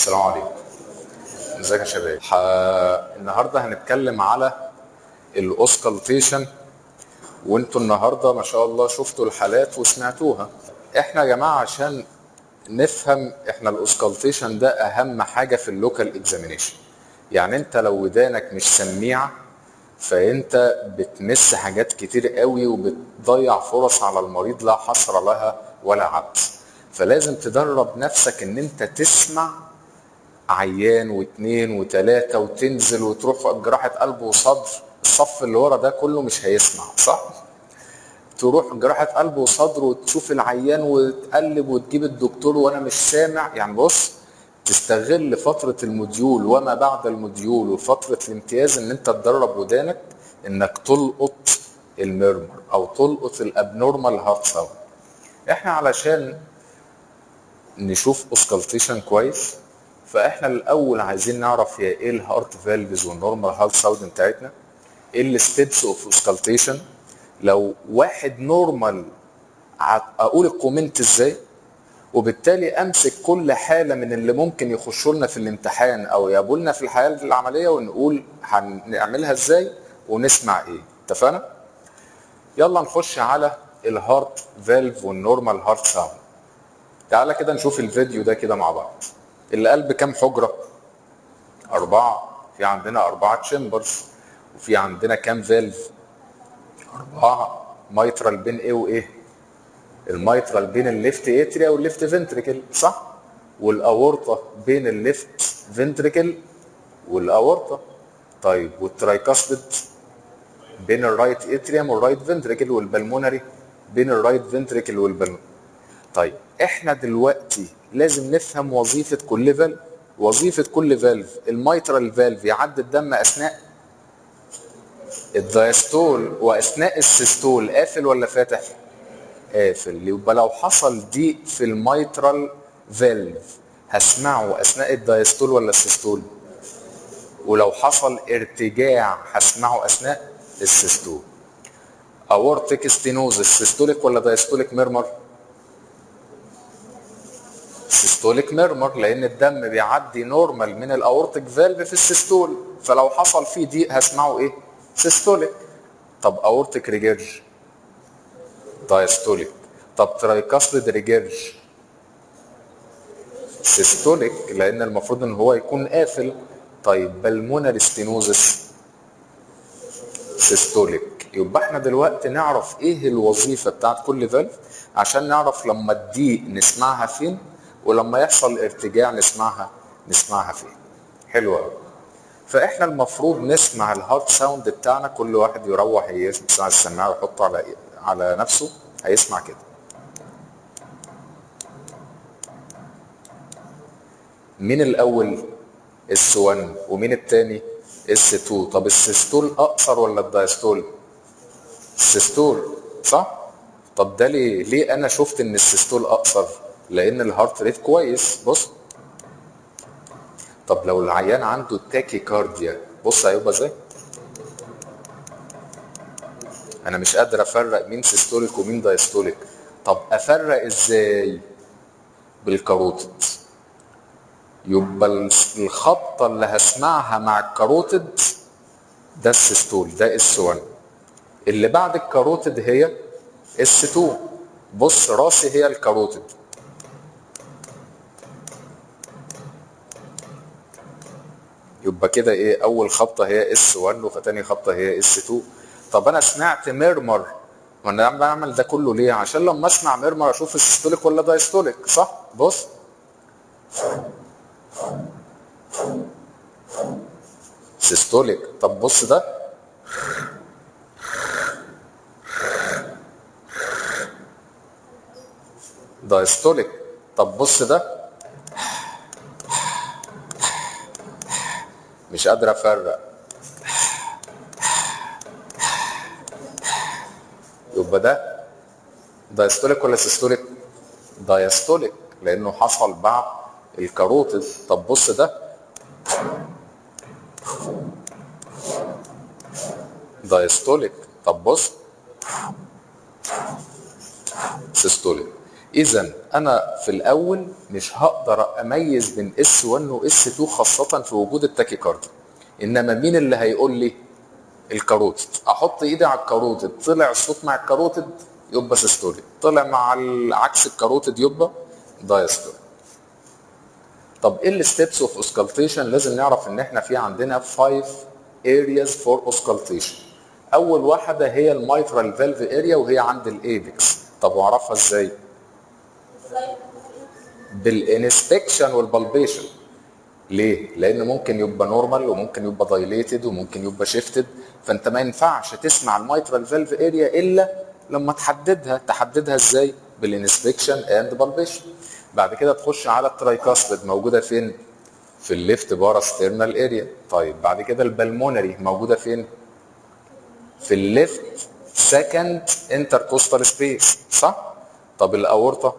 السلام عليكم. ازيك يا شباب؟ النهارده هنتكلم على الاوسكالتيشن، وانتوا النهارده ما شاء الله شفتوا الحالات وسمعتوها. احنا يا جماعه عشان نفهم احنا الاوسكالتيشن ده اهم حاجه في اللوكال اكزامينيشن. يعني انت لو ودانك مش سميعه فانت بتمس حاجات كتير قوي وبتضيع فرص على المريض لا حصر لها ولا عد. فلازم تدرب نفسك ان انت تسمع عيان واثنين وثلاثة وتنزل وتروح جراحة قلب وصدر. الصف اللي ورا ده كله مش هيسمع، صح؟ تروح جراحة قلب وصدر وتشوف العيان وتقلب وتجيب الدكتور وانا مش سامع. يعني بص، تستغل فترة الموديول وما بعد الموديول وفترة الامتياز ان انت تدرب ودانك انك تلقط الميرمر او تلقط الابنورمال هارت ساوند. احنا علشان نشوف اوسكالتيشن كويس فاحنا الاول عايزين نعرف هي ايه الهارت فالفز والنورمال هارت ساوند بتاعتنا، ايه الستبس اوف اوسكالتيشن. لو واحد نورمال اقول الكومنت ازاي، وبالتالي امسك كل حاله من اللي ممكن يخشوا لنا في الامتحان او يقابلوا لنا في الحياه العمليه ونقول هنعملها ازاي ونسمع ايه. اتفقنا؟ يلا نخش على الهارت فالف والنورمال هارت ساوند. تعالى كده نشوف الفيديو ده كده مع بعض. القلب كام حجرة؟ 4. في عندنا 4 تشامبرز. وفي عندنا كام فالف؟ 4. مايترال بين ايه وايه؟ المايترال بين الليفت اتريا والليفت فنتريكل، صح؟ والاورطة بين الليفت فنتريكل والاورطة. طيب والترايكاسبيد بين الرايت اتريوم والرايت فنتريكل، والبلمونري بين الرايت فنتريكل والبلمونري. طيب احنا دلوقتي لازم نفهم وظيفة كل فالف. وظيفة كل فالف، الميترال فالف يعدي الدم اثناء الدايستول واثناء السيستول. قافل ولا فاتح؟ قافل. يبقى لو حصل ضيق في الميترال فالف هسمعه اثناء الدايستول ولا السيستول؟ ولو حصل ارتجاع هسمعه اثناء السيستول. اورتيك ستينوزس سيستوليك ولا دايستوليك ميرمر؟ سيستوليك ميرمر، لان الدم بيعدي نورمال من الاورتيك فالف في السيستول، فلو حصل فيه ضيق هسمعه ايه؟ سيستوليك. طب اورتيك ريجيرج؟ دايستوليك. طب ترايكاسبيد ريجيرج؟ سيستوليك، لان المفروض ان هو يكون قافل. طيب بالمونري ستينوزس؟ سيستوليك. يبقى احنا دلوقتي نعرف ايه الوظيفه بتاعت كل فالف عشان نعرف لما تضيق نسمعها فين، ولما يحصل ارتجاع نسمعها فين. حلو قوي. فاحنا المفروض نسمع الهارت ساوند بتاعنا، كل واحد يروح يسمع السماعه ويحطه على نفسه، هيسمع كده. مين الاول؟ اس 1. ومين التاني؟ اس 2. طب السيستول اقصر ولا الدايستول؟ السيستول، صح؟ طب ده ليه انا شفت ان السيستول اقصر؟ لان الهارت ريت كويس. بص، طب لو العيان عنده تاكي كارديا بص هيبقى ازاي؟ انا مش قادر افرق مين سيستوليك ومين دايستوليك. طب افرق ازاي؟ بالكاروتيد. يبقى الخبطه اللي هسمعها مع الكاروتيد ده السيستول، ده اس 1. اللي بعد الكاروتيد هي اس 2. بص راسي هي الكاروتيد، يبقى كده ايه؟ اول خبطه هي اس 1 وفتاني خبطه هي اس 2. طب انا سمعت ميرمر، وانا بعمل ده كله ليه؟ عشان لما اسمع ميرمر اشوف السيستوليك ولا دايستوليك، صح؟ بص سيستوليك. طب بص ده دايستوليك. طب بص ده مش قادر افرق، يبقى ده دايستوليك ولا سيستوليك؟ دايستوليك، لانه حصل بعد الكاروتيد. طب بص ده دايستوليك. طب بص سيستوليك. اذا انا في الاول مش هقدر اميز بين اس 1 واس 2 خاصه في وجود التاكيكارديا. انما مين اللي هيقول لي؟ الكاروتيد. احط ايدي على الكاروتيد، طلع الصوت مع الكاروتيد يبقى سيستوليك، طلع مع عكس الكاروتيد يبقى دايستوليك. طب ايه الستبس اوف اوسكالتيشن؟ لازم نعرف ان احنا في عندنا 5 areas for auscultation. اول واحده هي الميترال فالف اريا وهي عند الايبكس. طب واعرفها ازاي؟ بالانسبكشن والبالبيشن. ليه؟ لان ممكن يبقى نورمال وممكن يبقى دايليتد وممكن يبقى شيفتد، فانت ما ينفعش تسمع الميترال فالف اريا الا لما تحددها ازاي؟ بالانسبكشن اند بالبيشن. بعد كده تخش على الترايكاسبيد، موجوده فين؟ في الليفت باراسترنال اريا. طيب بعد كده البلمونري موجوده فين؟ في الليفت سكند انتركوستال سبيس، صح؟ طب الاورطه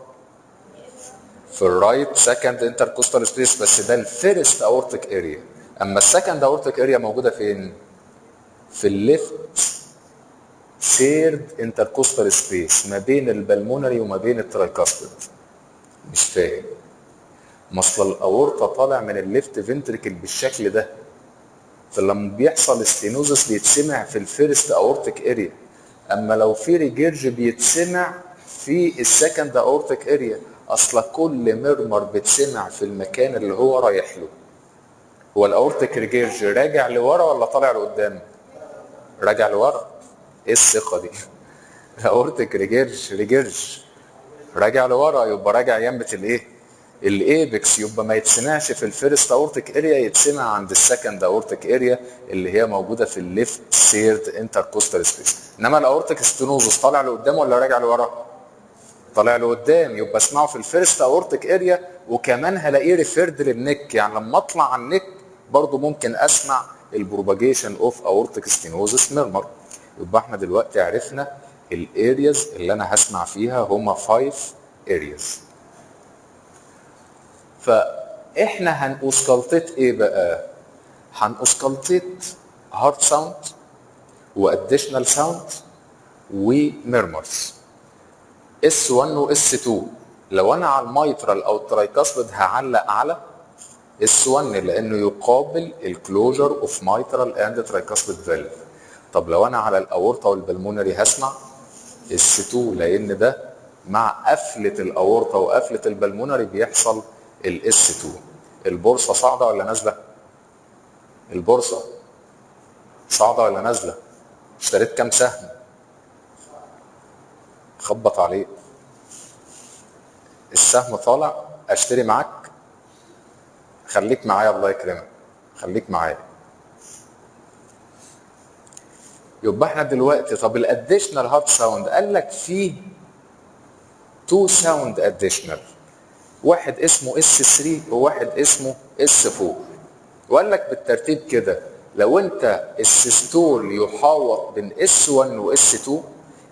في الرايت سكند انتركوستال سبيس، بس ده الفيرست اورتيك اريا. اما السكند اورتيك اريا موجوده فين؟ في الليفت سيرد انتركوستال سبيس ما بين البلمونري وما بين الترايكاسبيد. مش فاهم؟ مصل الاورطه طالع من الليفت فنتريكل بالشكل ده، فلما بيحصل ستينوزس بيتسمع في الفيرست اورتيك اريا، اما لو في ريجيرج بيتسمع في السكند اورتيك اريا. اصلا كل مرمر بتسمع في المكان اللي هو رايح له. هو الاورتيك ريجيرج راجع لورا ولا طالع لقدام؟ راجع لورا. ايه الثقه دي؟ الاورتيك ريجيرج راجع لورا، يبقى راجع يمة الايه؟ الايبكس. يبقى ما يتسمعش في الفيرست اورتيك اريا، يتسمع عند السكند اورتيك اريا اللي هي موجوده في الليفت سيرد انتركوستال سبيس. انما الاورتيك ستينوزس طالع لقدام ولا راجع لورا؟ طالع لقدام، يبقى اسمعه في الفيرست اورتيك اريا، وكمان هلاقيه ريفيرد للنك. يعني لما اطلع على النك برضو ممكن اسمع البروباجيشن اوف اورتيك ستينوزس ميرمر. يبقى احنا دلوقتي عرفنا الارياز اللي انا هسمع فيها هما 5 ارياز. فاحنا هنأوسكالتيت ايه بقى؟ هنأوسكالتيت هارت ساوند واديشنال ساوند وميرمرز اس 1 واس 2. لو انا على الميترال او الترايكاسبيد هعلق على اس 1 لانه يقابل الكلوجر اوف ميترال اند ترايكاسبيد فالف. طب لو انا على الاورطه والبلمونري هسمع اس 2 لان ده مع قفله الاورطه وقفله البلمونري بيحصل الاس 2. البورصه صاعده ولا نازله؟ البورصه صاعده ولا نازله؟ اشتريت كام سهم؟ خبط عليه. السهم طالع، اشتري معاك؟ خليك معايا الله يكرمك، خليك معايا. يبقى احنا دلوقتي طب الاديشنال هارت ساوند قال لك فيه 2 ساوند اديشنال، واحد اسمه اس 3 وواحد اسمه اس 4. وقال لك بالترتيب كده لو انت السيستول يحاوط بين اس 1 واس 2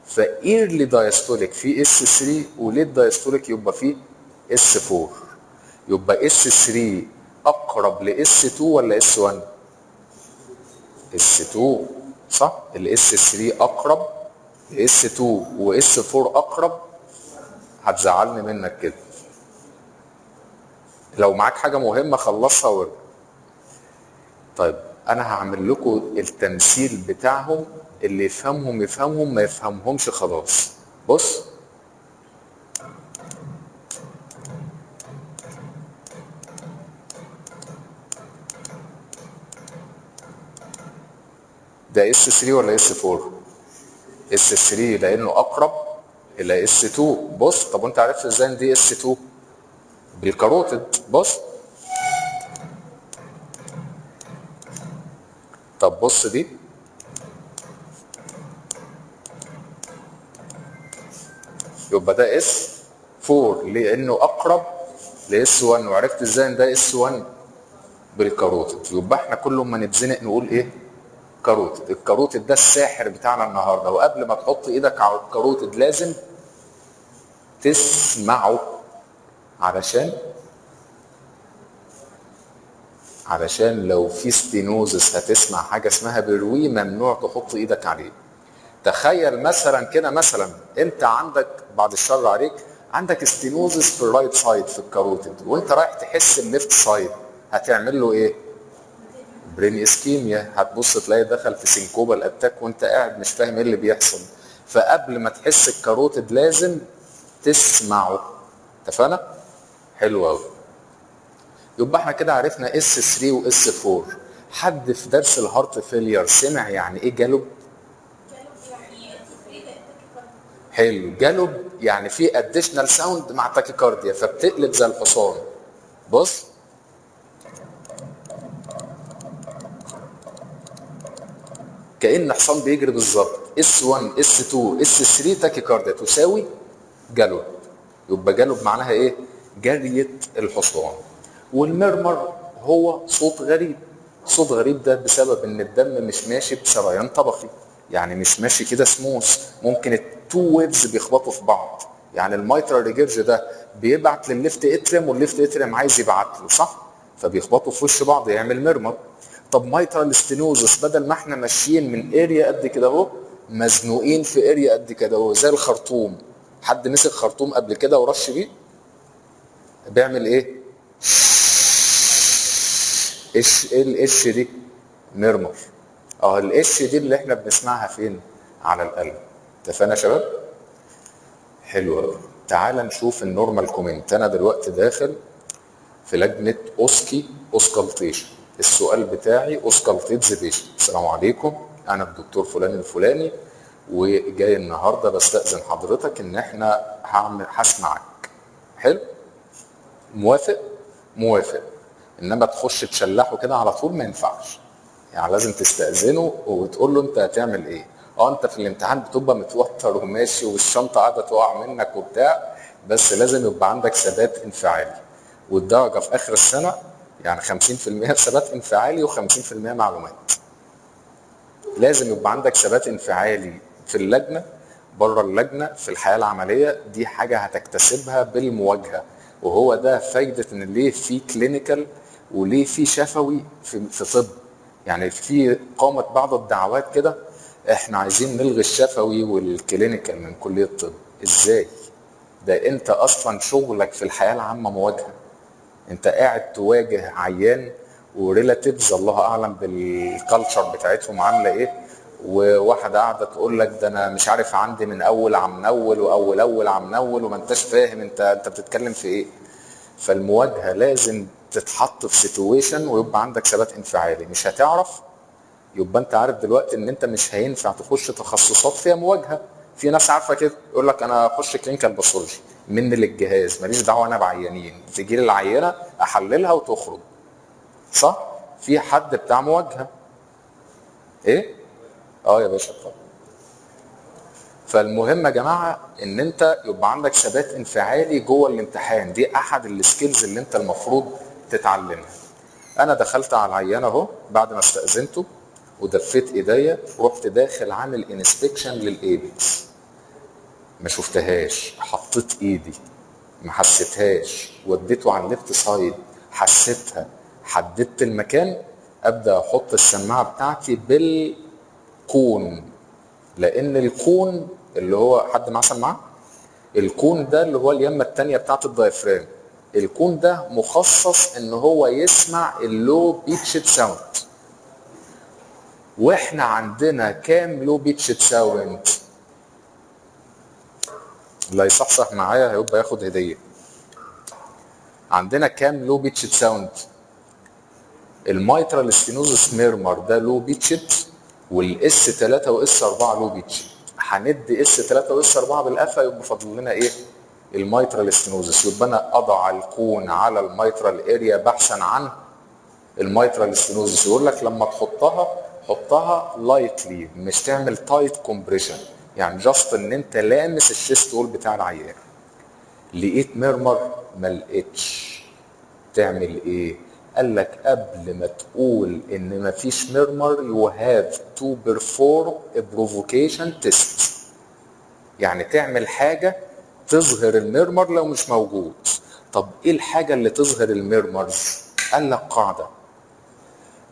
فايرلي دايستوليك في اس 3، وليد دايستوليك يبقى فيه اس 4. يبقى اس 3 اقرب لاس 2 ولا اس 1؟ اس 2 صح؟ الاس 3 اقرب لاس 2 واس 4 اقرب. هتزعلني منك كده. لو معاك حاجه مهمه خلصها وارجع. طيب انا هعمل لكم التمثيل بتاعهم، اللي يفهمهم يفهمهم، ما يفهمهمش خلاص. بص ده اس 3 ولا اس 4؟ اس 3 لانه اقرب الى اس 2. بص طب وانت عرفت ازاي ان دي اس 2؟ بالكاروتيد. بص طب بص دي يبقى ده اس 4 لانه اقرب لاس 1. وعرفت ازاي ان ده اس 1؟ بالكاروتيد. يبقى احنا كل ما نتزنق نقول ايه؟ كاروتيد. الكاروتيد ده الساحر بتاعنا النهارده، وقبل ما تحط ايدك على الكاروتيد لازم تسمعه علشان لو في ستينوزس هتسمع حاجه اسمها بروي ممنوع تحط ايدك عليه. تخيل مثلا كده، مثلا انت عندك بعد الشر عليك عندك ستينوزس في الرايت سايد في الكاروتيد، وانت رايح تحس الليفت سايد، هتعمل له ايه؟ برين اسكيميا. هتبص تلاقي دخل في سينكوبال اتاك وانت قاعد مش فاهم ايه اللي بيحصل. فقبل ما تحس الكاروتيد لازم تسمعه. اتفقنا؟ حلو قوي. يبقى احنا كده عرفنا اس 3 واس 4. حد في درس الهارت فيلير سمع يعني ايه جالوب؟ حلو. جالوب يعني في اديشنال ساوند مع تاكيكارديا، فبتقلب زي الحصان. بص، كأن حصان بيجري بالظبط. اس 1 اس 2 اس 3 تاكيكارديا تساوي جالوب. يبقى جالوب معناها ايه؟ جرية الحصان. والمرمر هو صوت غريب. صوت غريب ده بسبب ان الدم مش ماشي بسريان طبقي، يعني مش ماشي كده سموث، ممكن التو ويفز بيخبطوا في بعض. يعني المايترال ريجيرج ده بيبعت للليفت اتريم والليفت اتريم عايز يبعت له، صح؟ فبيخبطوا في وش بعض يعمل مرمر. طب مايترال ستينوزس بدل ما احنا ماشيين من اريا قد كده اهو، مزنوقين في اريا قد كده اهو زي الخرطوم. حد مسك خرطوم قبل كده ورش بيه؟ بيعمل ايه؟ ايش ايه الايش دي؟ مرمر. الايش دي اللي احنا بنسمعها فين؟ على القلب. اتفقنا يا شباب؟ حلو قوي. تعال نشوف النورمال كومنت. انا دلوقتي داخل في لجنه اوسكالتيشن. السؤال بتاعي اوسكالتيتز بيشن. السلام عليكم، انا الدكتور فلان الفلاني، وجاي النهارده بستأذن حضرتك ان احنا هسمعك. حلو؟ موافق؟ موافق. انما تخش تشلحه كده على طول ما ينفعش، يعني لازم تستأذنه وتقول له انت هتعمل ايه. انت في الامتحان بتبقى متوتر وماشي والشنطه قاعده تقع منك وبتاع، بس لازم يبقى عندك ثبات انفعالي. والدرجه في اخر السنه يعني 50% ثبات انفعالي و50% معلومات. لازم يبقى عندك ثبات انفعالي في اللجنه، بره اللجنه، في الحياه العمليه. دي حاجه هتكتسبها بالمواجهه، وهو ده فايده ان ليه في كلينيكال وليه في شفوي في طب. يعني في قامت بعض الدعوات كده احنا عايزين نلغي الشفوي والكلينيكال من كليه الطب. ازاي؟ ده انت اصلا شغلك في الحياه العامه مواجهه. انت قاعد تواجه عيان وريلاتيفز الله اعلم بالكالتشر بتاعتهم عامله ايه، وواحده قاعده تقول لك ده انا مش عارف عندي من اول عم نول واول عم نول، وما انتش فاهم انت بتتكلم في ايه. فالمواجهه لازم تتحط في سيتويشن ويبقى عندك ثبات انفعالي. مش هتعرف، يبقى انت عارف دلوقتي ان انت مش هينفع تخش تخصصات فيها مواجهه. في ناس عارفه كده يقول لك انا اخش كلينيكال باثولوجي من للجهاز، ماليش دعوه انا بعيانين، تجي لي العينه احللها وتخرج. صح؟ في حد بتاع مواجهه. ايه؟ يا باشا اتفضل. فالمهم يا جماعه ان انت يبقى عندك ثبات انفعالي جوه الامتحان. دي احد السكيلز اللي انت المفروض تتعلمها. انا دخلت على العيانه اهو بعد ما استاذنته ودفيت ايديا، رحت داخل عامل انسبكشن للايبكس. ما شفتهاش، حطيت ايدي ما حسيتهاش، وديته على الليفت سايد حسيتها، حددت المكان، ابدا احط السماعه بتاعتي بالكون. لان الكون اللي هو حد معاه سماعه، الكون ده اللي هو اليمه الثانيه بتاعت الدايفرام. الكون ده مخصص ان هو يسمع اللو بيتشد ساوند. واحنا عندنا كام لو بيتشد ساوند؟ اللي هيصحصح معايا هيبقى ياخد هديه. عندنا كام لو بيتشد ساوند؟ المايترال ستينوزس ميرمر ده لو بيتشد، والاس 3 واس 4 لو بيتشد. هندي اس 3 واس 4 بالقفا، يبقى فاضل لنا ايه؟ المايترال ستينوزس. يبقى انا اضع الكون على المايترال اريا بحثا عن المايترال ستينوزس. يقول لك لما تحطها حطها لايتلي، مش تعمل تايت كومبريشن، يعني جاست ان انت لامس الشيست وول بتاع العيان. لقيت ميرمر؟ ما لقيتش. تعمل ايه؟ قال لك قبل ما تقول ان مفيش ميرمر you have to perform a provocation test. يعني تعمل حاجة تظهر الميرمر لو مش موجود. طب ايه الحاجة اللي تظهر الميرمرز؟ قال لك قاعدة: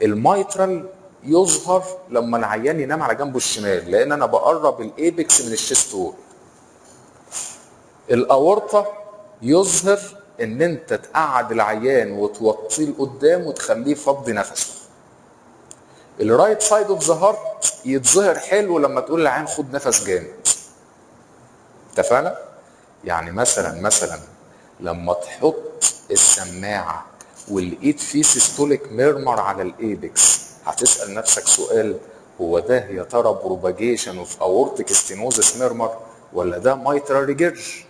المايترال يظهر لما العيان ينام على جنبه الشمال، لان انا بقرب الايبكس من الشيست وول. الاورطه يظهر ان انت تقعد العيان وتوطيه لقدام وتخليه يفضي نفسه. الرايت سايد اوف ذا هارت يتظهر حلو لما تقول للعيان خد نفس جامد. اتفقنا؟ يعني مثلا لما تحط السماعه ولقيت فيه سيستوليك ميرمر على الايبكس، هتسال نفسك سؤال، هو ده يا ترى بروباجيشن اوف اورتيك ستينوزس ميرمر ولا ده مايترال ريجيرج؟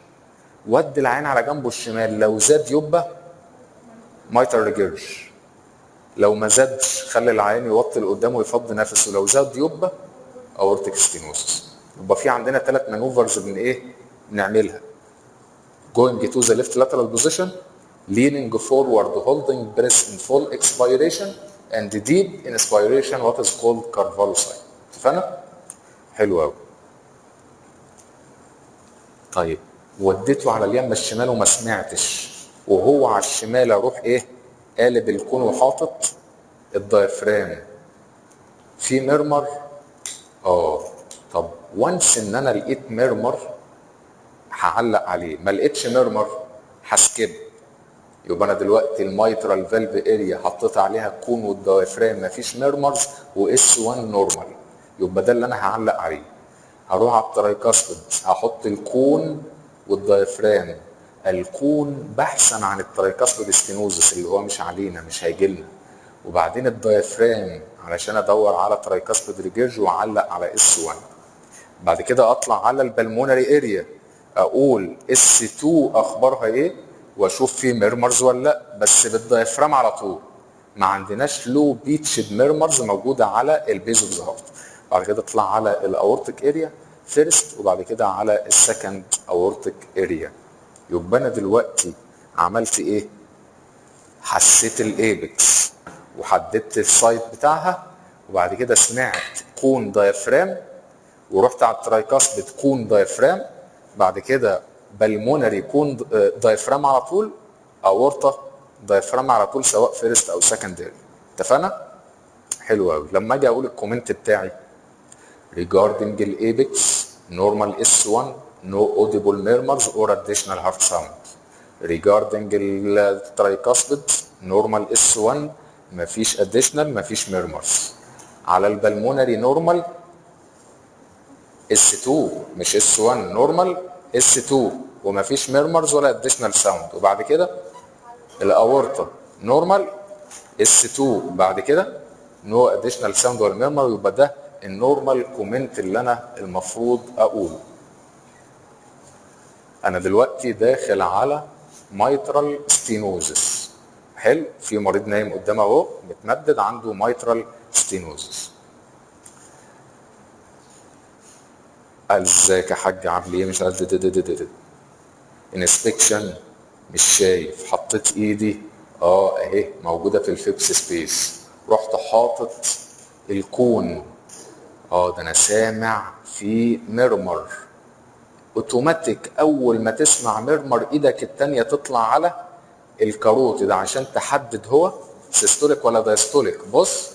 ودي العين على جنبه الشمال، لو زاد يبقى مايترال ريجيرج، لو ما زادش خلي العين يوطي لقدام ويفضي نفسه، لو زاد يبقى اورتيك ستينوزس. يبقى في عندنا 3 مانوفرز بنعملها: going to the left lateral position, leaning forward, holding breath in full expiration, and deep inspiration what is called Carvalho sign. اتفقنا؟ حلو قوي. طيب وديته على اليمة الشمال وما سمعتش، وهو على الشمال اروح قالب الكون وحاطط الدايفرام في ميرمر. طب وانس ان انا لقيت ميرمر هعلق عليه، ما لقيتش ميرمر هسكب. يبقى انا دلوقتي المايترال فالف اريا حطيت عليها كون والدايفرام مفيش ميرمرز واس 1 نورمال، يبقى ده اللي انا هعلق عليه. هروح على الترايكاسبيد هحط الكون والدايفرام، الكون بحثا عن الترايكاسبيد ستينوزس اللي هو مش علينا مش هيجي لنا، وبعدين الدايفرام علشان ادور على ترايكاسبيد ريجيرج واعلق على اس 1. بعد كده اطلع على البلمونري اريا اقول اس 2 اخبارها ايه واشوف فيه ميرمرز ولا لا، بس بالدايفرام على طول، ما عندناش لو بيتش ميرمرز موجوده على البيز اوف ذا هارت. بعد كده اطلع على الاورتيك اريا فيرست وبعد كده على السكند اورتيك اريا. يبقى انا دلوقتي عملت ايه؟ حسيت الايبكس وحددت السايت بتاعها، وبعد كده سمعت كون دايفرام ورحت على الترايكاسبيد كون دايفرام، بعد كده بالمونري كون دايفرام على طول، اورطه دايفرام على طول سواء فيرست او سكندري. اتفقنا؟ حلو قوي. لما اجي اقول الكومنت بتاعي regarding apex normal S1 no audible murmurs or additional heart sound. regarding الترايكاسبيد normal S1 مفيش additional مفيش murmurs. على البلمونري نورمال S2 مش S1 نورمال S2 ومفيش ميرمرز ولا اديشنال ساوند. وبعد كده الاورطه نورمال S2 بعد كده نو اديشنال ساوند ولا ميرمر. يبقى ده النورمال كومنت اللي انا المفروض اقوله. انا دلوقتي داخل على مايترال ستينوزس. حلو، في مريض نايم قدامي اهو متمدد عنده مايترال ستينوزس. قال ازيك يا حاج عامل ايه؟ مش عارف انسبكشن مش شايف، حطيت ايدي اهي موجوده في الفيبس سبيس، رحت حاطط الكون ده انا سامع في ميرمر. اوتوماتيك اول ما تسمع ميرمر ايدك التانيه تطلع على الكاروتيد عشان تحدد هو سيستوليك ولا دايستوليك. بص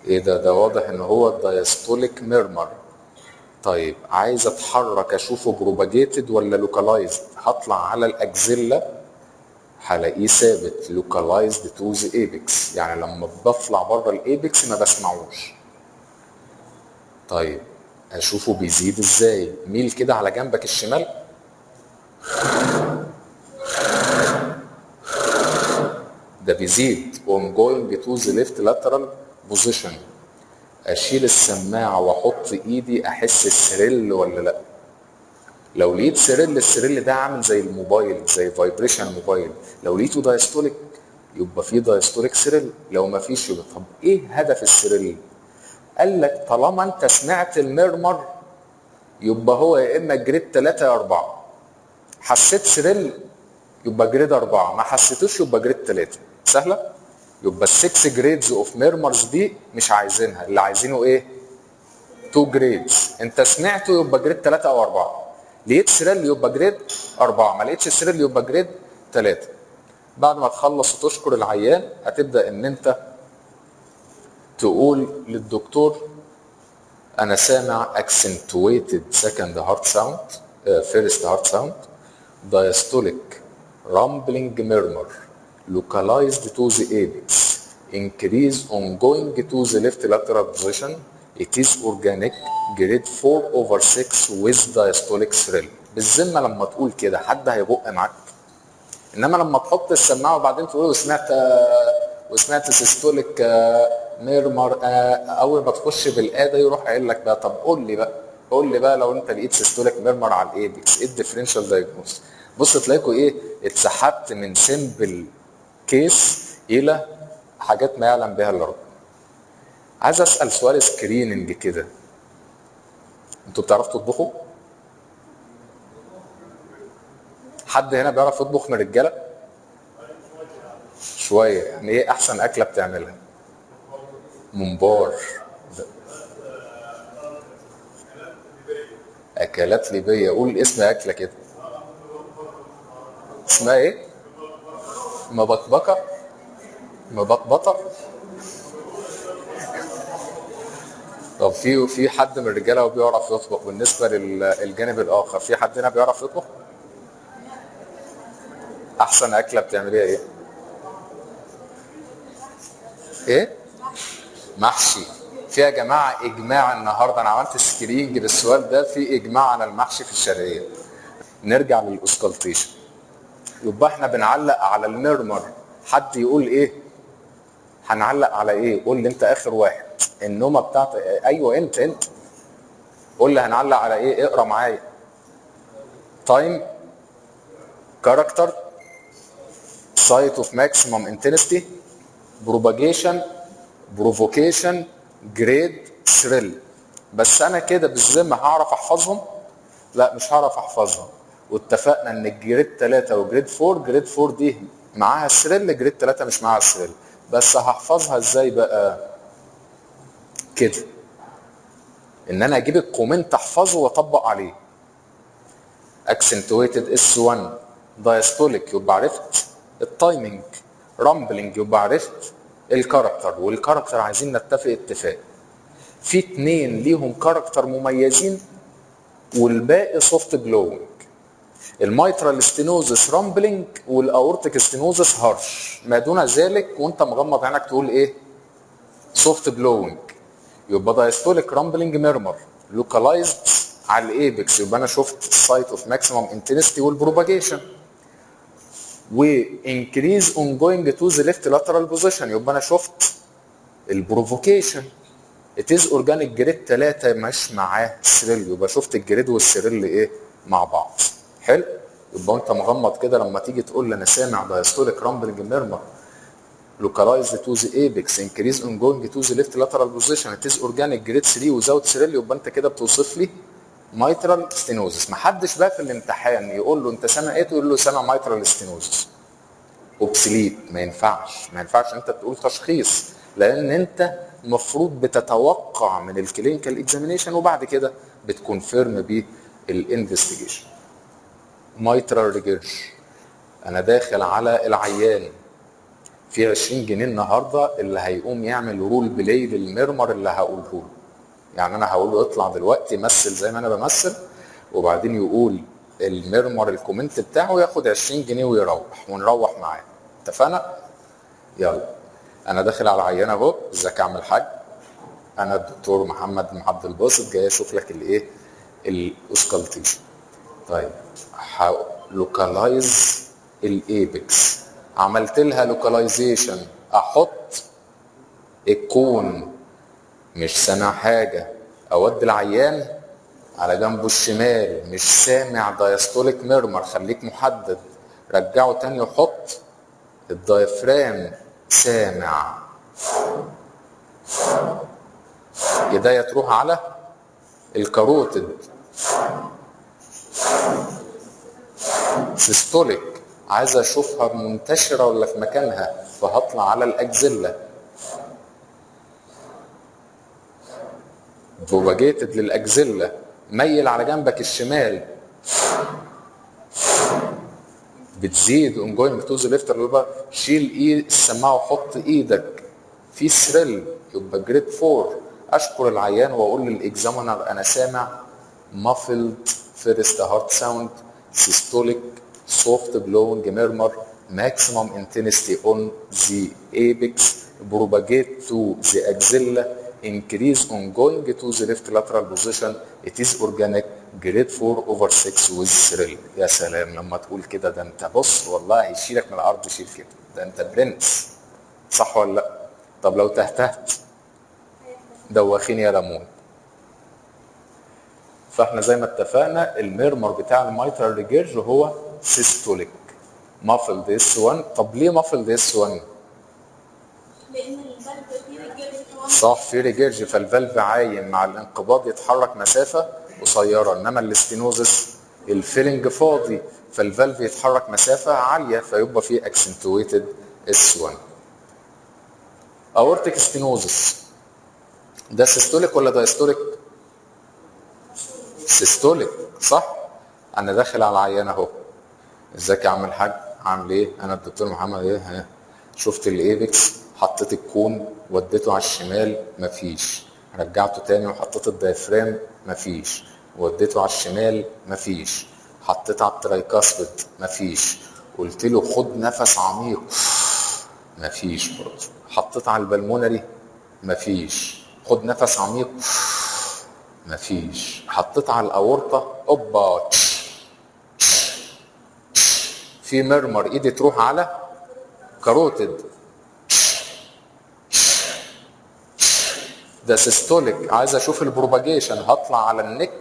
ايه ده واضح ان هو الدايستوليك ميرمر. طيب عايز اتحرك اشوفه بروباجيتد ولا لوكالايزد؟ هطلع على الاكزيلا هلاقيه ثابت لوكالايزد تو ذا ايبكس، يعني لما بطلع بره الايبكس ما بسمعوش. طيب اشوفه بيزيد ازاي؟ ميل كده على جنبك الشمال، ده بيزيد. I'm going to the left lateral position. اشيل السماعه واحط ايدي احس السريل ولا لا. لو لقيت سريل، السريل ده عامل زي الموبايل زي فايبريشن موبايل، لو لقيته دايستوليك يبقى فيه دايستوليك سريل، لو ما فيش يبقى. طب ايه هدف السريل؟ قال لك طالما انت سمعت الميرمر يبقى هو يا اما جريد 3 يا 4. حسيت سريل يبقى جريد 4، ما حسيتوش يبقى جريد 3. سهله؟ يبقى ال6 جريدز اوف ميرمرز دي مش عايزينها، اللي عايزينه ايه؟ 2 جريدز. انت سمعته يبقى جريد 3 او 4، لقيت سريل يبقى جريد 4، ما لقيتش سريل يبقى جريد 3. بعد ما تخلص وتشكر العيان هتبدا ان انت تقول للدكتور انا سامع accentuated second heart sound first heart sound diastolic rumbling murmur localized to the apex increase ongoing to the left lateral position it is organic grade 4/6 with diastolic thrill. بالذمه لما تقول كده حد هيبق معاك؟ انما لما تحط السماعه وبعدين تقول وسمعت سيستوليك ميرمر اول ما تخش بالآده يروح قايل لك بقى طب قول لي بقى لو انت لقيت سيستوليك ميرمر على الايبكس ايه الديفرنشال دايجنوز؟ بص تلاقوا ايه اتسحبت من سيمبل كيس الى حاجات ما يعلم بها الا ربنا. عايز اسال سؤال سكريننج كده، انتوا بتعرفوا تطبخوا؟ حد هنا بيعرف يطبخ من الرجاله؟ شويه. يعني ايه احسن اكله بتعملها؟ ممبار. اكلات ليبيه. قول اسم اكله كده. اسمها ايه؟ مبطبطه. طب في حد من الرجاله بيعرف يطبخ؟ بالنسبه للجانب الاخر في حد هنا بيعرف يطبخ؟ احسن اكله بتعمليها ايه؟ ايه؟ محشي. في يا جماعه اجماع النهارده، انا عملت سكرينج بالسؤال ده، في اجماع على المحشي في الشرقيه. نرجع للاوسكالتيشن. يبقى احنا بنعلق على الميرمر. حد يقول ايه؟ هنعلق على ايه؟ قول لي انت اخر واحد. النومه بتاعت ايوه انت قول لي هنعلق على ايه؟ اقرا معايا. تايم، كاركتر، سايت اوف ماكسيمم انتنسيتي، بروباجيشن، بروفوكيشن، جريد، ثريل. بس انا كده بالذمه هعرف احفظهم؟ لا مش هعرف احفظهم. واتفقنا ان الجريد 3 وجريد 4، جريد 4 دي معاها الثريل، جريد 3 مش معاها الثريل. بس هحفظها ازاي بقى؟ كده ان انا اجيب الكومنت احفظه واطبق عليه. accentuated S1 diastolic يبقى عرفت التايمنج، رامبلنج يبقى عرفت الكاركتر. والكاركتر عايزين نتفق اتفاق. في 2 ليهم كاركتر مميزين والباقي سوفت بلوينج. الميترال ستينوزس رامبلنج والاورتيك ستينوزس هارش. ما دون ذلك وانت مغمض عينك تقول ايه؟ سوفت بلوينج. يبقى دايستوليك رامبلنج ميرمر لوكالايزد على الايبكس، يبقى انا شفت السايت اوف ماكسيمم انتنسيتي والبروباجيشن. وانكريز اون جوينج تو ذا ليفت لاترال بوزيشن، يبقى انا شفت البروفوكيشن. اتيز اورجانيك جريد 3 مش معاه ثريل، يبقى شفت الجريد والثريل ايه؟ مع بعض. حلو؟ يبقى انت مغمض كده لما تيجي تقول لي انا سامع دايستوليك رامبلنج ميرمر localized to the apex increase on going to the left lateral position it is organic grade 3 without thrill، يبقى انت كده بتوصف لي mitral stenosis. محدش بقى في الامتحان يقول له انت سامع ايه تقول له سامع mitral stenosis. اوبسليت. ما ينفعش انت تقول تشخيص، لان انت المفروض بتتوقع من الكلينيكال اكزامينيشن وبعد كده بتكونفيرم بالانفستيجيشن. mitral regurg. انا داخل على العيان في 20 جنيه النهارده اللي هيقوم يعمل رول بلاي للميرمر اللي هقوله له. يعني انا هقول له اطلع دلوقتي مثل زي ما انا بمثل، وبعدين يقول الميرمر الكومنت بتاعه، ياخد 20 جنيه ويروح ونروح معاه. اتفقنا؟ يلا. انا داخل على عيان اهو. ازيك يا عم الحاج؟ انا الدكتور محمد عبد الباسط، جاي اشوف لك الايه؟ الاوسكالتيشن. طيب لوكالايز الايبكس. عملت لها لوكاليزيشن. احط الكون مش سامع حاجه، اودي العيان على جنبه الشمال مش سامع دايستوليك ميرمر، خليك محدد. رجعه تاني وحط الدايفرام سامع. ايديا تروح على الكاروتيد سيستوليك، عايز اشوفها منتشره ولا في مكانها، فهطلع على الاكزيلا. بروباجيتد للاكزيلا، ميل على جنبك الشمال، بتزيد اون جوينج تو ذا ليفت. يبقى شيل السماعه وحط ايدك في ثريل، يبقى جريد 4. اشكر العيان واقول للاكزامينر انا سامع muffled first heart sound, systolic soft blowing murmur, maximum intensity on the apex, propagate to the axilla, increase ongoing to the left lateral position, it is organic, grade 4/6 with thrill. يا سلام لما تقول كده، ده انت بص والله هيشيلك من الارض يشيل كده، ده انت برنس. صح ولا لا؟ طب لو تهتهت دوخيني يا ليمون. فاحنا زي ما اتفقنا الميرمر بتاع الميترال ريجيرج هو سيستوليك مافلد اس 1. طب ليه مافلد اس 1؟ لان الفالف فيه ريجيرج. صح، في ريجيرج، فالفالف عايم مع الانقباض يتحرك مسافه قصيره، انما الاستينوزس الفيلنج فاضي فالفالف يتحرك مسافه عاليه فيبقى فيه اكسنتويتد اس 1. اورتيك ستينوزس ده سيستوليك ولا دايستوليك؟ سيستوليك صح. انا داخل على العيان اهو، ازيك يا عم الحاج عامل ايه؟ انا الدكتور محمد ايه. ها شفت الايبكس، حطيت الكون وديته على الشمال مفيش، رجعته تاني وحطيت الدايفرام مفيش، وديته على الشمال مفيش، حطيت على الترايكاسبيد مفيش، قلت له خد نفس عميق مفيش برضه، حطيت على البلمونري مفيش، خد نفس عميق مفيش، حطيت على الاورطه اوبا في مرمر، ايدي تروح على كاروتيد ده سيستوليك. عايز اشوف البروباجيشن هطلع على النك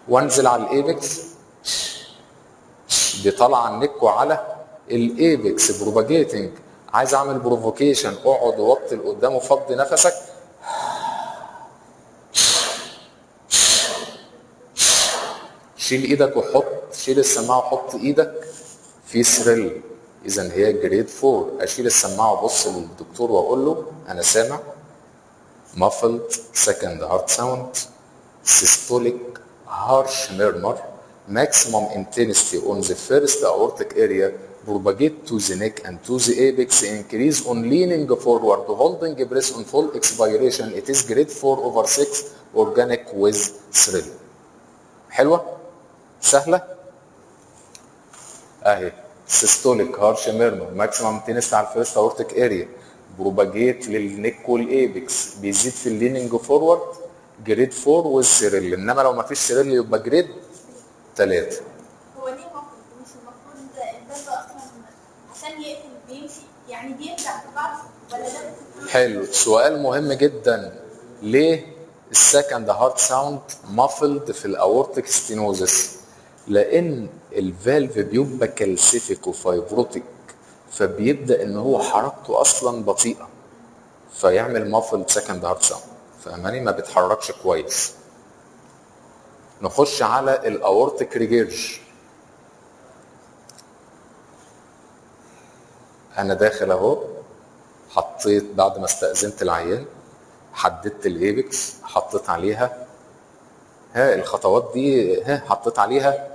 وانزل على الايبكس، دي طالعه على النك وعلى الايبكس بروباجيتنج. عايز اعمل بروفوكيشن اقعد ووطي لقدام وفضي نفسك، شيل ايدك وحط، شيل السماعه وحط ايدك في ثريل. اذا هي جريد 4. اشيل السماعه وابص للدكتور واقول له انا سامع muffled second heart sound, systolic harsh murmur, maximum intensity on the first aortic area, propagate to the neck and to the apex, increase on leaning forward, holding breath on full expiration. It is grade 4/6 organic with thrill. حلوه سهله اهي. سيستوليك هارش ميرمر ماكسيمم تنست على الفيرست اورتيك اريا، بروباجيت للنيك والايبكس، بيزيد في الليننج فورورد، جريد 4 والسيريل. انما لو ما فيش سيريل يبقى جريد 3. هو ليه المفروض مش المفروض الباب اصلا عشان يقفل بيمشي يعني بيرجع في بعض ولا ده؟ حلو، سؤال مهم جدا. ليه السكند هارت ساوند مافلد في الاورتيك ستينوزس؟ لان الفالف بيبقى كالسيفيك وفايبروتيك، فبيبدا ان هو حركته اصلا بطيئه فيعمل مافلد سكند هارت ساوند. فاهماني؟ ما بيتحركش كويس. نخش على الاورتيك ريجيرج. انا داخل اهو، حطيت بعد ما استأذنت العيان حددت الايبكس، حطيت عليها الخطوات دي، حطيت عليها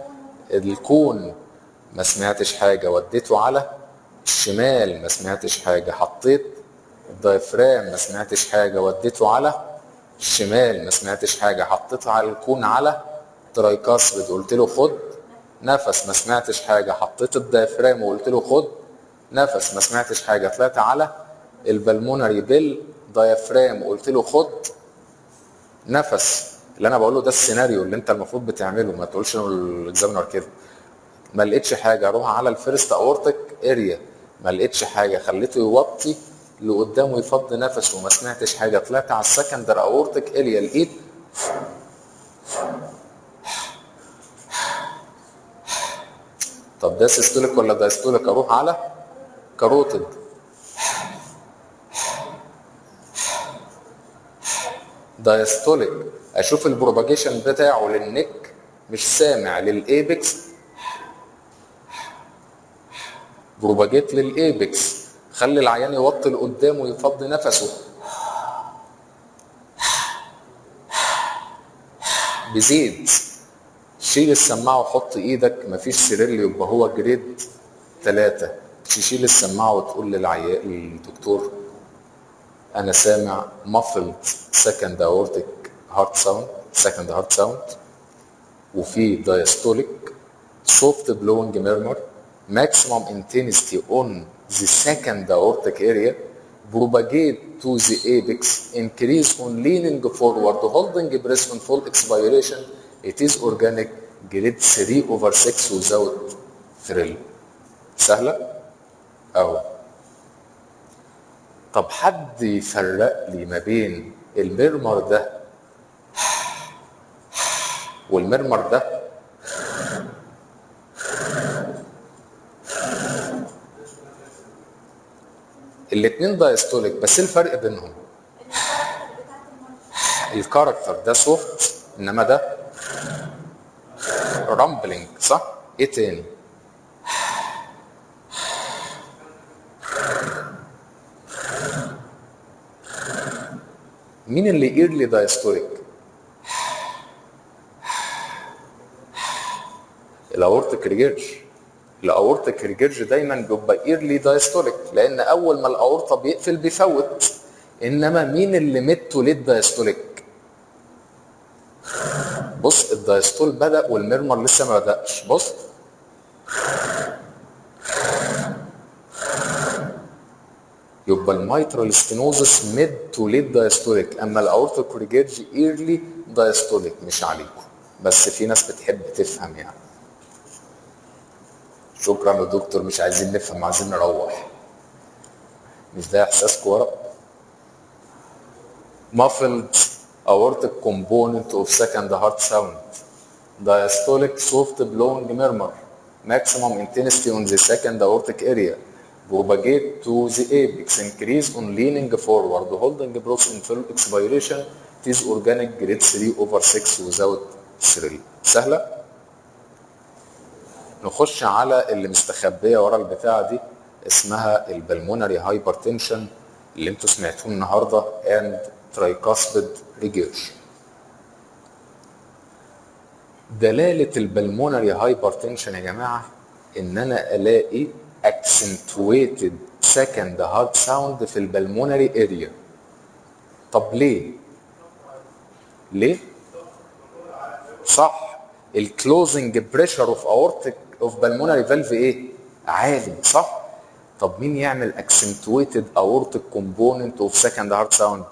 الكون ما سمعتش حاجه، وديته على الشمال ما سمعتش حاجه، حطيت الدايفرام ما سمعتش حاجه، وديته على الشمال ما سمعتش حاجه، حطيت على الكون على ترايكاسبيد قلت له خد نفس ما سمعتش حاجه، حطيت الدايفرام وقلت له خد نفس ما سمعتش حاجه، طلعت على البلمونري بالدايفرام وقلت له خد نفس. اللي انا بقوله ده السيناريو اللي انت المفروض بتعمله، ما تقولش الاكزامينر كده. ما لقيتش حاجه اروح على الفيرست اورتيك اريا، ما لقيتش حاجه خليته يوطي لقدام ويفضي نفسه وما سمعتش حاجه، طلعت على السكندر اورتيك اريا لقيت طب ده سيستوليك ولا دايستوليك؟ اروح على كاروتيد، دايستوليك، اشوف البروباجيشن بتاعه للنك مش سامع، للايبكس بروباجيت للايبكس، خلي العيان يوطي لقدام ويفضي نفسه بزيد. شيل السماعه وحط ايدك، مفيش سيريل يبقى هو جريد 3. تشيل السماعه وتقول للدكتور انا سامع muffled second aortic heart sound second heart sound وفي diastolic soft blowing murmur maximum intensity on the second aortic area propagate to the apex increase on leaning forward holding breath on full expiration it is organic grade 3/6 without thrill. سهلة؟ أهو. طب حد يفرق لي ما بين المرمر ده والمرمر ده؟ الاتنين دايستوليك بس ايه الفرق بينهم؟ الكاركتر ده سوفت انما ده رامبلينج صح؟ ايه تاني؟ مين اللي ايرلي دايستوليك؟ الاورتيك ريجيرج. الاورتيك ريجيرج دايما بيبقى ايرلي دايستوليك لان اول ما الاورطه بيقفل بيفوت. انما مين اللي ميد ليد دايستوليك؟ بص الدايستول بدا والمرمر لسه ما بداش. بص يبقى الميترال ستينوزس ميد تو ليد دايستوليك اما الاورتيك ريجيرج ايرلي دايستوليك. مش عليكم بس في ناس بتحب تفهم يعني. شكرا يا دكتور مش عايزين نفهم عايزين نروح. مش ده احساسكم ورا؟ muffled aortic component of second heart sound diastolic soft blowing murmur maximum intensity on the second aortic area propagate to the apex increase on leaning forward holding breath in full expiration it is organic grade 3/6 without thrill. سهله؟ نخش على اللي مستخبيه ورا البتاعه دي اسمها البلمونري هايبرتنشن اللي انتوا سمعتوه النهارده and tricuspid regurg. دلاله البلمونري هايبرتنشن يا جماعه ان انا الاقي accentuated second heart sound في البلمونري اريا. طب ليه؟ ليه؟ صح الكلوزنج بريشر اوف اورتيك اوف بالمونري فالف ايه؟ عالي صح؟ طب مين يعمل accentuated aortic component of second heart sound؟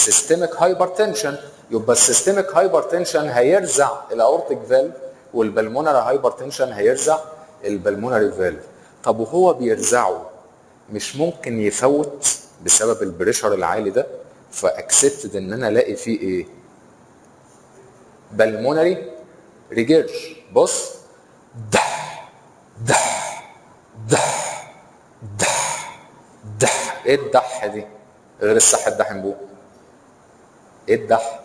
systemic hypertension. يبقى السيستميك هايبرتنشن هيرزع الاورتيك فالف والبلمونري هايبرتنشن هيرزع البلمونري فالف. طب وهو بيرزعه مش ممكن يفوت بسبب البريشر العالي ده؟ فاكسبتد ان انا الاقي فيه ايه؟ بالمونري ريجيرج. بص دح دح دح دح دح. ايه الدح دي غير الصح الدحم بوق؟ ايه الدح؟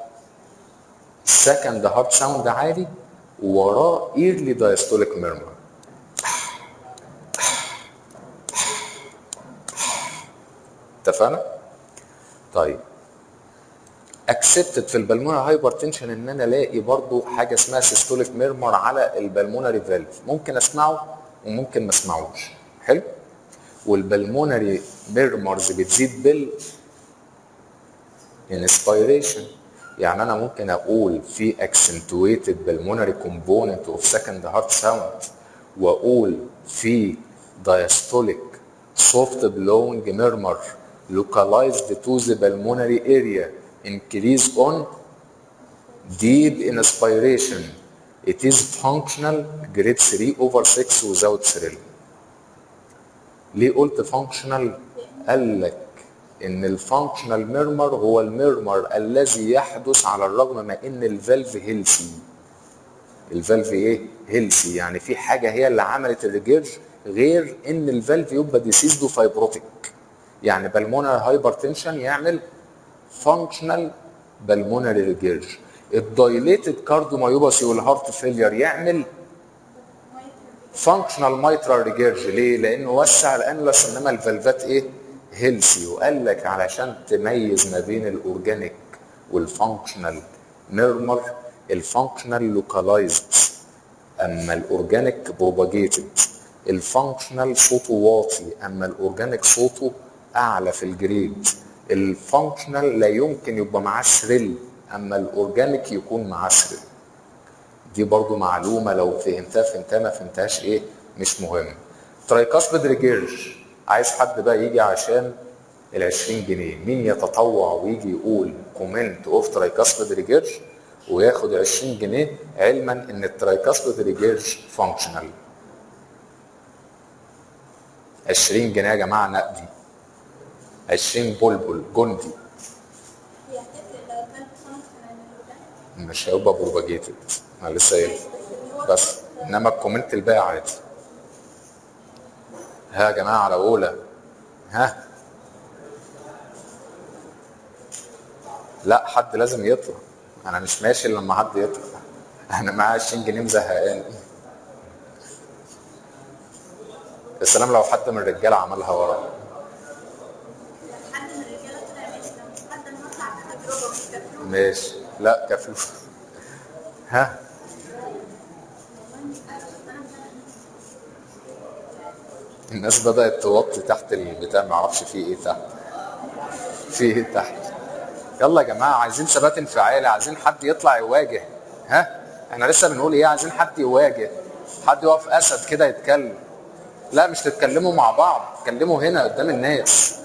سكند هارت ساوند عالي ووراه ايرلي دايستوليك ميرمر. اتفقنا؟ طيب اكسبتد في البلمونري هايبرتنشن ان انا الاقي برضو حاجه اسمها سيستوليك ميرمر على البلمونري فالف. ممكن اسمعه وممكن ما اسمعوش. حلو؟ والبلمونري ميرمرز بتزيد بالانسبيريشن. يعني انا ممكن اقول في accentuated pulmonary component of second heart sound واقول في diastolic soft blowing murmur localized to the pulmonary area increase on deep inspiration it is functional grade 3/6 without thrill. ليه قلت functional؟ قال لك ان الفانكشنال ميرمر هو الميرمر الذي يحدث على الرغم من ان الفالف هيلثي. الفالف ايه؟ هيلثي. يعني في حاجه هي اللي عملت الريجيرج غير ان الفالف يبقى ديسيزد وفايبروتيك. يعني بالمونري هايبرتنشن يعمل فانكشنال بالمونري ريجيرج. الدايليتد كارديومايوباثي والهارت فيلير يعمل فانكشنال مايترال ريجيرج. ليه؟ لانه وسع الانلس انما الفالفات ايه؟ هيلثي. وقال لك علشان تميز ما بين الاورجانيك والفانكشنال ميرمر الفانكشنال لوكالايزد اما الاورجانيك بروباجيتد. الفانكشنال صوته واطي اما الاورجانيك صوته اعلى في الجريد. الفانكشنال لا يمكن يبقى معاه ثريل، اما الاورجانيك يكون معاه ثريل. دي برضو معلومه لو فهمتها ما فهمتهاش ايه مش مهم. ترايكاسبيد ريجيرج، عايز حد بقى يجي عشان ال 20 جنيه، مين يتطوع ويجي يقول كومنت اوف ترايكاسبيد ريجيرج وياخد 20 جنيه علما ان الترايكاسبيد ريجيرج فانكشنال. 20 جنيه يا جماعه نقدي، 20 بلبل جندي. هي هتفرق لو كان فانكشنال مش هيبقى بروباجيتد، انا لسه قايل بس، انما الكومنت الباقي عادي. ها يا جماعه على اولى، ها لا حد لازم يطلع، انا مش ماشي إلا لما حد يطلع. انا معايا 20 جنيه مزهقان. السلام لو حد من الرجاله عملها ورا. حد من الرجاله طلع ماشي، لو مش حد انا هطلع كتجربه مش كفلوس. ماشي لا كفلوس. ها الناس بدأت توطي تحت البتاع، ما اعرفش في ايه تحت، في ايه تحت. يلا يا جماعه عايزين ثبات انفعالي، عايزين حد يطلع يواجه. ها احنا لسه بنقول ايه؟ عايزين حد يواجه، حد يقف اسد كده يتكلم. لا مش تتكلموا مع بعض، تتكلموا هنا قدام الناس.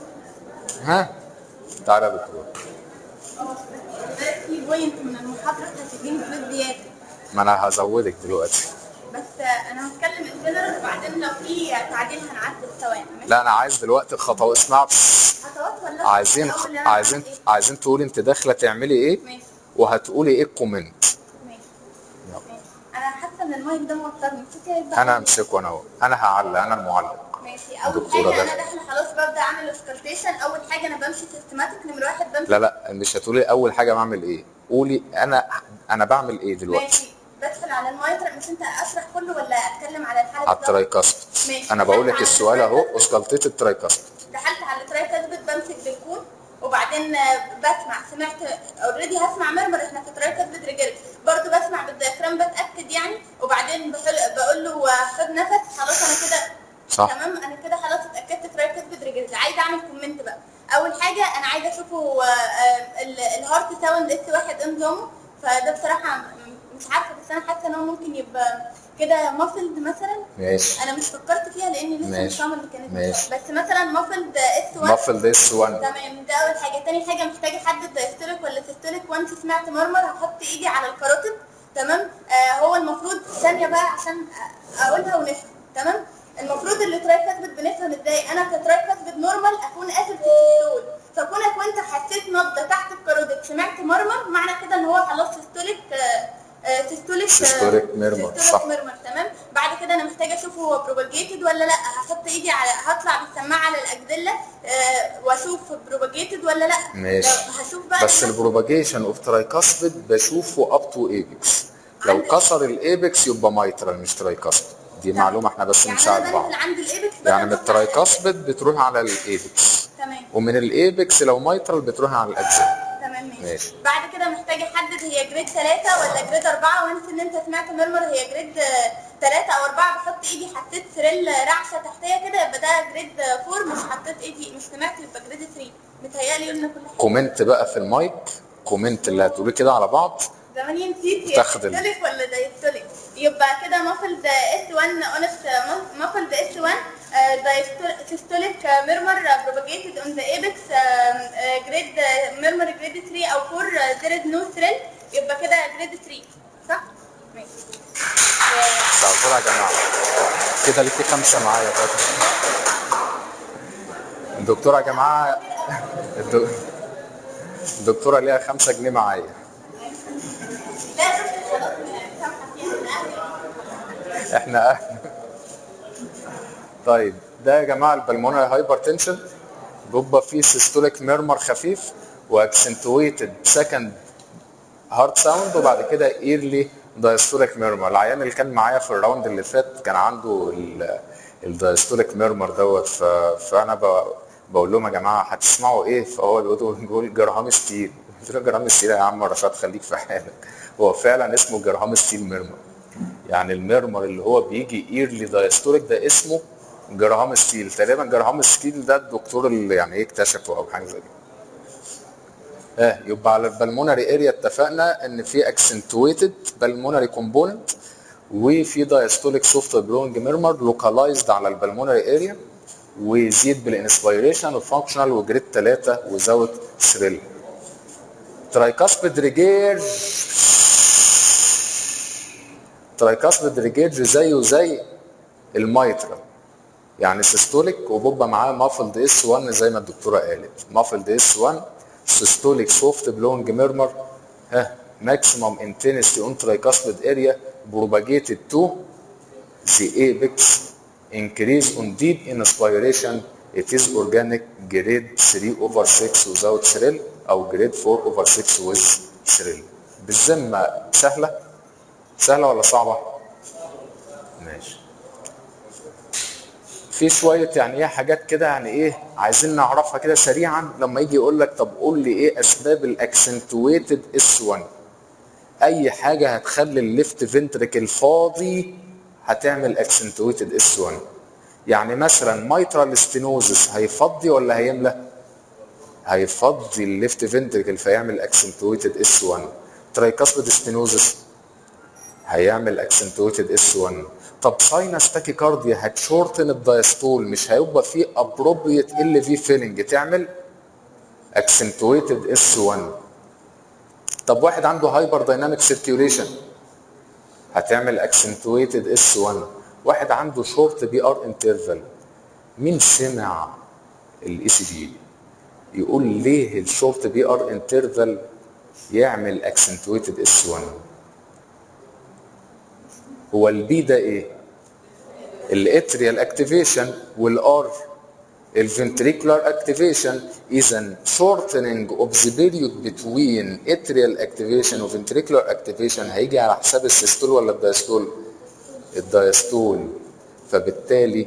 ها تعالى يا دكتور. في بوينت من المحاضره هتديني فلوس زياده، ما انا هزودك دلوقتي. بس انا هتكلم الجنرال وبعدين لو في تعديل هنعدل ثواني. لا انا عايز دلوقتي خطوات، اسمع خطوات ولا عايزين الأول اللي أنا عايزين عملت إيه؟ عايزين تقولي انت داخله تعملي ايه. ماشي وهتقولي ايه الكومنت. ماشي ماشي. انا حاسه ان المايك ده موترني، صوتي هيبقى انا همسكه انا اهو، انا هعلق، انا المعلق. ماشي. اول الدكتورة حاجه ده. انا داخله خلاص ببدا اعمل اسكالتيشن. اول حاجه انا بمشي سيستماتيك. نمره واحد بمشي لا مش هتقولي اول حاجه بعمل ايه، قولي انا بعمل ايه دلوقتي. ماشي. بدخل على المايتر. مش انت اشرح كله ولا اتكلم على الحاله على بالظبط؟ الترايكاست. ماشي. انا بقول لك على السؤال اهو، الترايكاست. اسكالتيت الترايكاست. دخلت على الترايكاست بمسك بالكون وبعدين بسمع. سمعت اوريدي هسمع مرمر. احنا في ترايكاست ريجيرج برضو بسمع بالديافرام بتاكد يعني. وبعدين بقول له خد نفس. خلاص انا كده صح. تمام. انا كده خلاص اتاكدت ترايكاست ريجيرج. عايزه اعمل كومنت بقى. اول حاجه انا عايزه اشوفه الهارت ساوند اس واحد انظامه. فده بصراحه مش عارفه، بس انا حاسه ان هو ممكن يبقى كده مافلد مثلا. ماشي انا مش فكرت فيها لاني لسه ماشي. مش فاهمه اللي كانت ماشي. بس مثلا مافلد اس 1 مافل اس 1. تمام. ده اول حاجه. تاني حاجه محتاجه احدد دايستوليك ولا سيستوليك. وانس سمعت مرمر هحط ايدي على الكاروتيد. تمام. هو المفروض ثانيه بقى عشان اقولها ونفهم. تمام. المفروض اللي ترايكاسبيد بنفهم ازاي. انا كترايكاسبيد نورمال اكون قافل في السيستول. فكونك وانت حسيت نبضه تحت الكاروتيد سمعت مرمر، معنى كده ان هو خلاص سيستوليك. سيستوليك ميرمر صح. ميرمر تمام. بعد كده انا محتاجه اشوف هو بروباجيتد ولا لا. هحط ايدي على هطلع بالسماعه على الاجدله واشوف بروباجيتد ولا لا. ماشي. هشوف بقى بس البروباجيشن اوف ترايكاسبيد بشوفه اب تو ايبكس، لو كسر الايبكس يبقى مايترال مش ترايكاسبيد. دي معلومه احنا بس يعني بنساعد أنا بعض. بنزل عند الايبكس يعني من الترايكاسبيد بتروح على الايبكس، تمام. ومن الايبكس لو مايترال بتروح على الاجزاء. تمام ماشي. ماشي. بعد كده محتاجه احدد هي جريد 3 ولا جريد 4. وانس ان انت سمعت مرمر هي جريد 3 او 4 بحط ايدي. حطيت سريل رعشه تحتيه كده يبقى ده جريد 4. مش حطيت ايدي مش سمعت يبقى جريد 3. متهيألي قلنا كل حاجه. كومنت بقى في المايك، كومنت اللي هتقولي كده على بعض. زمان نسيت هي تاخد سيستوليك ولا دايستوليك. يبقى كده مافلد اس 1 اونست مافلد اس 1 سيستوليك ميرمر بروباجيتد اون ذا ايبكس جريد ميرمر جريد 3 او 4 there is no thrill. يبقى كده جريد 3 صح؟ ماشي. تعالوا يا جماعه كده ليكي 5 معايا بقى. الدكتوره يا جماعه الدكتوره ليها 5 جنيه معايا. لا خلاص سامحه فيها. احنا اهل. طيب ده يا جماعه البلمونري هايبر تنشن بيبقى فيه سيستوليك ميرمر خفيف واكسنتويتد سكند هارت ساوند، وبعد كده ايرلي دايستوليك ميرمر. العيان اللي كان معايا في الراوند اللي فات كان عنده الدايستوليك ميرمر دوت، فانا بقول لهم يا جماعه هتسمعوا ايه؟ فهو بيقول جرهام ستيل. قلت له جرهام ستيل يا عم رشاد خليك في حالك. هو فعلا اسمه جرهام ستيل ميرمر، يعني الميرمر اللي هو بيجي ايرلي دايستوليك ده اسمه جرهام ستيل. تقريبا جرهام ستيل ده الدكتور اللي يعني ايه اكتشفه او حاجه زي كده. يبقى على البلمونري اريا اتفقنا ان في اكسنتويتد بالمونري كومبوننت وفي دايستوليك سوفت بلونج ميرمر لوكالايزد على البلمونري اريا ويزيد بالانسبيريشن وفانكشنال وجريد 3 وزاوت ثريل. ترايكاسبيد ريجيرج، ترايكاسبيد ريجيرج زيه زي المايترال، يعني سيستوليك وبيبقى معاه مافلد اس 1 زي ما الدكتوره قالت، مافلد اس 1 سيستوليك سوفت بلونج ميرمر maximum intensity on tricuspid area propagated to the apex, increase on deep inspiration. It is organic grade 3/6 without thrill او grade 4/6 with thrill. بالذمة سهلة؟ سهلة ولا صعبة؟ ماشي. في شوية يعني ايه حاجات كده يعني ايه عايزين نعرفها كده سريعا لما يجي يقول لك طب قول لي ايه اسباب الاكسنتويتد اس 1. اي حاجة هتخلي الليفت فنتريكل فاضي هتعمل اكسنتويتد اس 1. يعني مثلا مايترال ستينوزس هيفضي ولا هيملى؟ هيفضي الليفت فنتريكل فيعمل اكسنتويتد اس 1. ترايكاسبيد ستينوزس هيعمل اكسنتويتد اس 1. طب ساينس تاكيكارديا هتشورتن الدايستول مش هيبقى فيه ابروبريت ال في فيلنج تعمل اكسنتويتد اس 1. طب واحد عنده هايبر دايناميك سيركيوليشن هتعمل اكسنتويتد اس 1. واحد عنده شورت بي ار انترفال، مين سمع الاي سي جي يقول ليه الشورت بي ار انترفال يعمل اكسنتويتد اس 1؟ هو البي ده ايه؟ الاتريال اكتيفيشن والار الفنتريكولار اكتيفيشن. اذا shortening of the period between atrial activation و ventricular activation هيجي على حساب السيستول ولا الدايستول؟ الدايستول. فبالتالي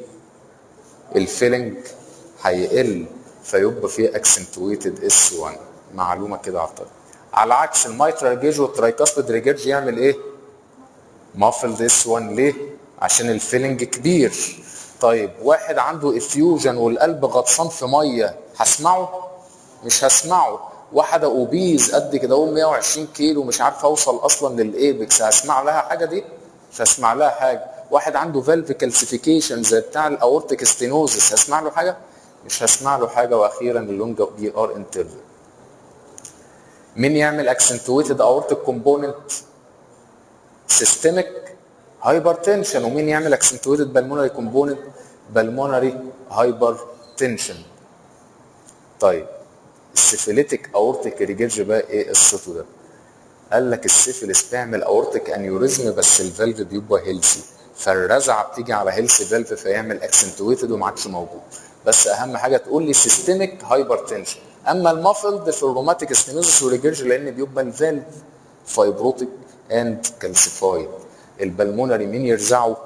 الفيلنج هيقل فيبقى فيه accentuated اس 1. معلومه كده على الطريق. على عكس المايترال جيج والترايكاسبيد ريجيرج يعمل ايه؟ مافلد اس 1. ليه؟ عشان الفيلنج كبير. طيب واحد عنده افيوجن والقلب غطسان في ميه هسمعه؟ مش هسمعه. واحده اوبيز قد كده اهو 120 كيلو مش عارف اوصل اصلا للايبكس هسمع لها حاجه دي؟ مش هسمع لها حاجه. واحد عنده فالف كالسيفيكيشن زي بتاع الاورتيك ستينوزس هسمع له حاجه؟ مش هسمع له حاجه. واخيرا اللونج بي ار انترفال. مين يعمل اكسنتويتد اورتيك كومبوننت؟ سيستميك هايبرتنشن. ومين يعمل اكسنتويتد بالمونري كومبوننت؟ بالمونري هايبرتنشن. طيب السيفيليتيك اورتيك ريجيرج بقى ايه قصته ده؟ قال لك السيفيلس بيعمل اورتيك انيوريزم بس الفالف بيبقى هيلثي، فالرزعه بتيجي على هيلثي فالف فيعمل اكسنتويتد وما عادش موجود. بس اهم حاجه تقول لي سيستميك هايبرتنشن. اما المافلد في الروماتيك ستينوزس وريجيرج لان بيبقى الفالف فايبروتيك اند كالسيفايد. البلمونري مين يرزعه؟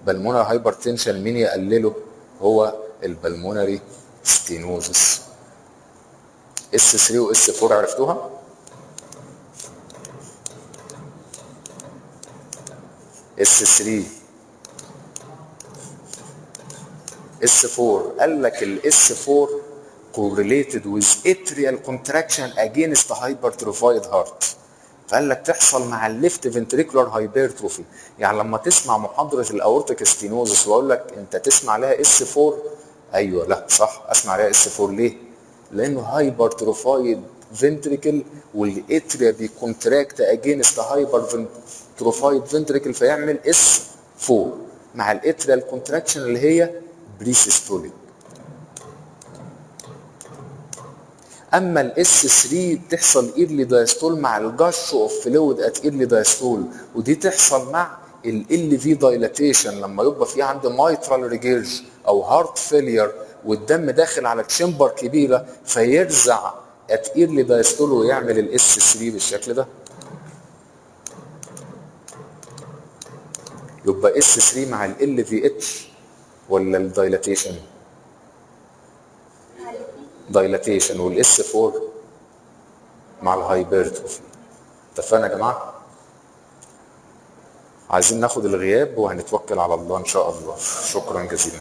بالمونري هايبرتنشن. مين يقلله؟ هو البلمونري ستينوزس. اس 3 واس 4 عرفتوها؟ اس 3 اس 4 قال لك الاس 4 correlated with atrial contraction against hypertrophied heart. فقال لك تحصل مع الليفت فنتريكولار هايبرتروفي. يعني لما تسمع محاضره الاورتيك ستينوزس واقول لك انت تسمع لها اس 4 ايوه لا صح اسمع لها اس 4 ليه؟ لانه هايبرتروفايد فنتريكل والاتريا بيكونتراكت اجينست هايبرتروفايد فنتريكل فيعمل اس 4 مع الاتريال كونتراكشن اللي هي بريسيستوليك. اما الاس 3 بتحصل ايرلي دايستول مع الجش اوف فلويد ات ايرلي دايستول، ودي تحصل مع ال في دايلاتيشن لما يبقى في عند مايترال ريجيرج او هارت فيلير والدم داخل على تشامبر كبيره فيرزع ات ايرلي دايستول ويعمل الاس 3 بالشكل ده. يبقى اس 3 مع ال في اتش ولا الدايلاتيشن؟ دايلاتيشن. والاس 4 مع الهايبرتروفي. اتفقنا يا جماعه؟ عايزين ناخد الغياب وهنتوكل على الله ان شاء الله. شكرا جزيلا.